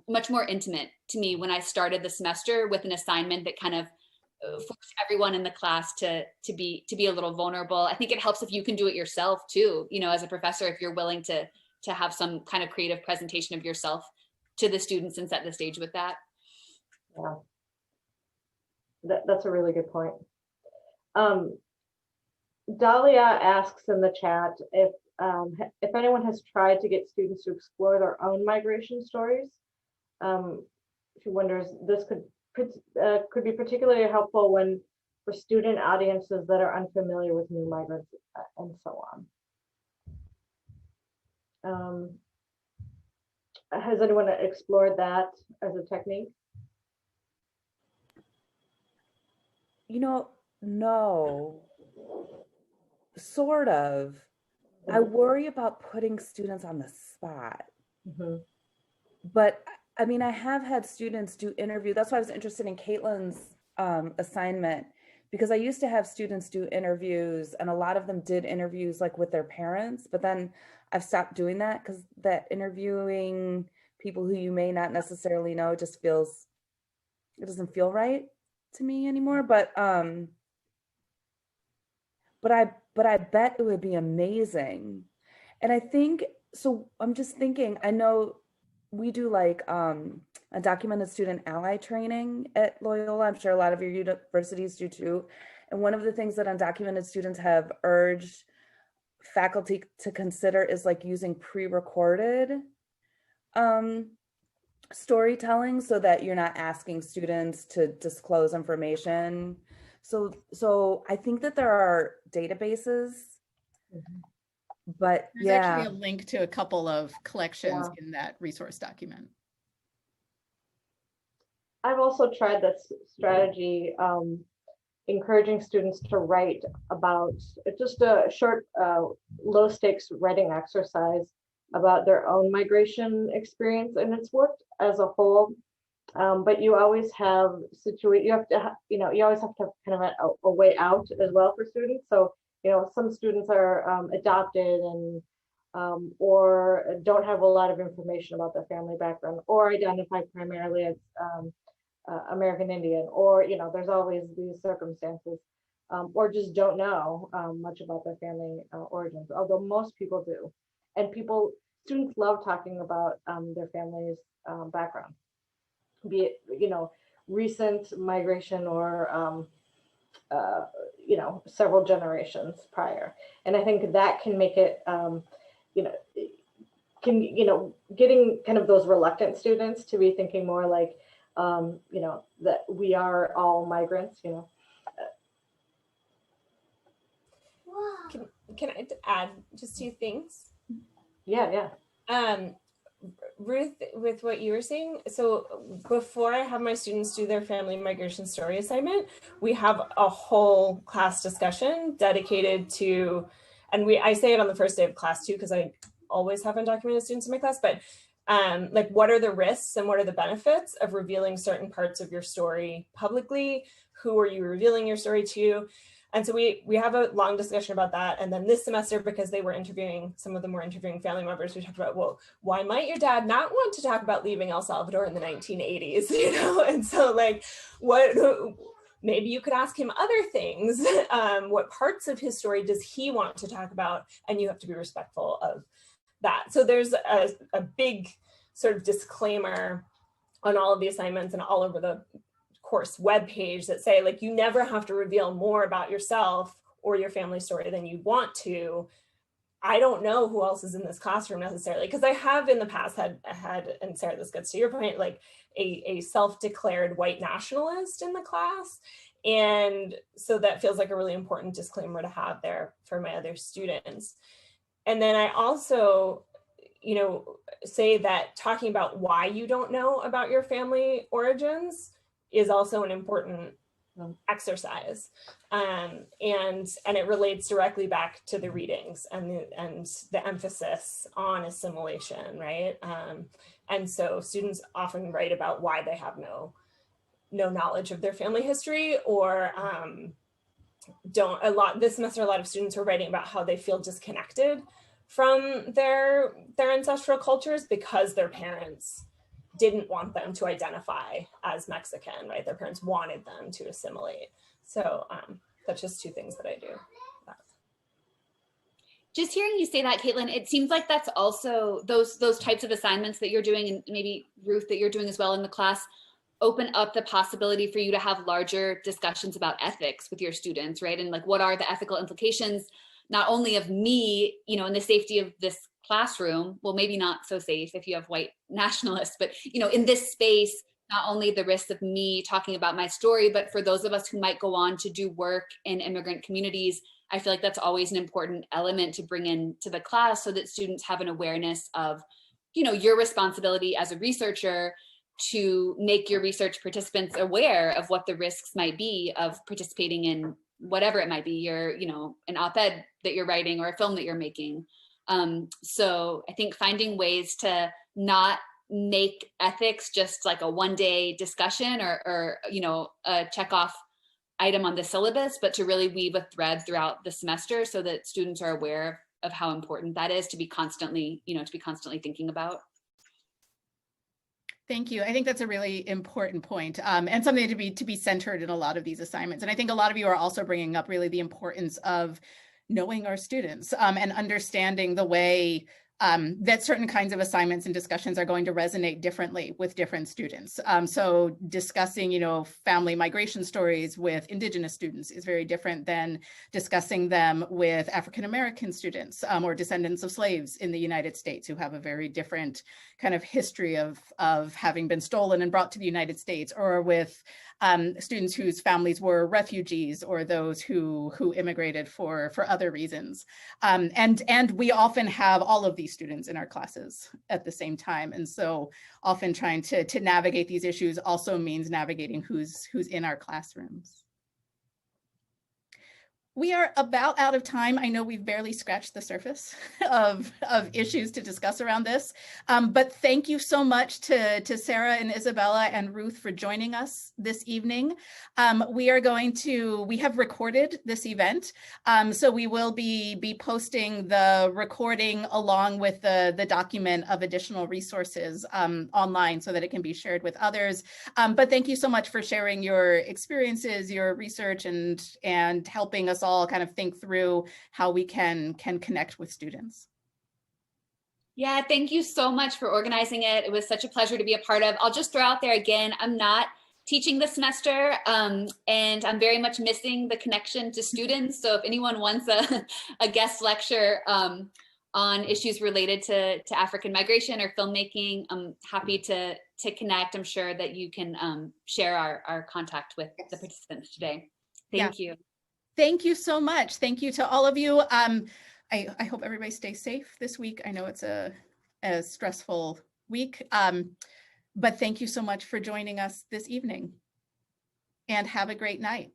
much more intimate to me when I started the semester with an assignment that kind of forced everyone in the class to be a little vulnerable. I think it helps if you can do it yourself too, you know, as a professor, if you're willing to have some kind of creative presentation of yourself to the students and set the stage with that. Yeah, that's a really good point. Dahlia asks in the chat if anyone has tried to get students to explore their own migration stories. She wonders this could be particularly helpful for student audiences that are unfamiliar with new migrants and so on. Has anyone explored that as a technique? You know, no, sort of. I worry about putting students on the spot. Mm-hmm. But I mean, I have had students do interview. That's why I was interested in Caitlin's assignment, because I used to have students do interviews, and a lot of them did interviews like with their parents, but then I've stopped doing that because that interviewing people who you may not necessarily know it doesn't feel right to me anymore. But I bet it would be amazing. And I think, so I'm just thinking, I know we do like undocumented student ally training at Loyola. I'm sure a lot of your universities do too. And one of the things that undocumented students have urged faculty to consider is like using pre-recorded storytelling so that you're not asking students to disclose information. So I think that there are databases, but There's actually a link to a couple of collections in that resource document. I've also tried this strategy, encouraging students to write about just a short, low stakes writing exercise about their own migration experience, and it's worked as a whole. But you always have you always have to have kind of a way out as well for students. So, you know, some students are adopted and or don't have a lot of information about their family background, or identify primarily as American Indian, or, you know, there's always these circumstances, or just don't know much about their family origins, although most people do. And students love talking about their family's background, be it, you know, recent migration or, you know, several generations prior. And I think that can make it, getting kind of those reluctant students to be thinking more like, you know, that we are all migrants, you know. Can I add just two things? Yeah. Ruth, with what you were saying, so before I have my students do their family migration story assignment, we have a whole class discussion dedicated to, and I say it on the first day of class too, because I always have undocumented students in my class, but like, what are the risks and what are the benefits of revealing certain parts of your story publicly? Who are you revealing your story to? And so we have a long discussion about that. And then this semester, because they were interviewing, some of them were interviewing family members, we talked about, well, why might your dad not want to talk about leaving El Salvador in the 1980s, you know? And so like, maybe you could ask him other things. What parts of his story does he want to talk about? And you have to be respectful of that. So there's a big sort of disclaimer on all of the assignments and all over the course webpage that say, like, you never have to reveal more about yourself or your family story than you want to. I don't know who else is in this classroom necessarily, because I have in the past had, and Sarah, this gets to your point, like a self-declared white nationalist in the class. And so that feels like a really important disclaimer to have there for my other students. And then I also, you know, say that talking about why you don't know about your family origins is also an important exercise, and it relates directly back to the readings and the emphasis on assimilation, right? And so students often write about why they have no knowledge of their family history, or this semester a lot of students were writing about how they feel disconnected from their ancestral cultures because their parents didn't want them to identify as Mexican, right? Their parents wanted them to assimilate. So that's just two things that I do. Just hearing you say that, Caitlin, it seems like that's also those types of assignments that you're doing, and maybe Ruth that you're doing as well in the class, open up the possibility for you to have larger discussions about ethics with your students, right? And like, what are the ethical implications, not only of me, you know, in the safety of this classroom, well, maybe not so safe if you have white nationalists, but, you know, in this space, not only the risks of me talking about my story, but for those of us who might go on to do work in immigrant communities, I feel like that's always an important element to bring into the class so that students have an awareness of, you know, your responsibility as a researcher to make your research participants aware of what the risks might be of participating in whatever it might be, your, you know, an op-ed that you're writing or a film that you're making. So I think finding ways to not make ethics just like a one-day discussion or, you know, a check-off item on the syllabus, but to really weave a thread throughout the semester so that students are aware of how important that is to be constantly, you know, to be constantly thinking about. Thank you. I think that's a really important point, and something to be centered in a lot of these assignments. And I think a lot of you are also bringing up really the importance of knowing our students and understanding the way that certain kinds of assignments and discussions are going to resonate differently with different students. So discussing, you know, family migration stories with Indigenous students is very different than discussing them with African-American students or descendants of slaves in the United States who have a very different kind of history of having been stolen and brought to the United States, or with students whose families were refugees or those who immigrated for other reasons. And we often have all of these students in our classes at the same time. And so often trying to navigate these issues also means navigating who's in our classrooms. We are about out of time. I know we've barely scratched the surface of issues to discuss around this, but thank you so much to Sarah and Isabella and Ruth for joining us this evening. We have recorded this event, so we will be posting the recording along with the document of additional resources online so that it can be shared with others. But thank you so much for sharing your experiences, your research, and helping us all kind of think through how we can connect with students. Yeah, thank you so much for organizing it. It was such a pleasure to be a part of. I'll just throw out there again, I'm not teaching this semester, and I'm very much missing the connection to students. So if anyone wants a guest lecture on issues related to African migration or filmmaking, I'm happy to connect. I'm sure that you can share our contact with the participants today. Thank you. Thank you so much. Thank you to all of you. I hope everybody stays safe this week. I know it's a stressful week, but thank you so much for joining us this evening, and have a great night.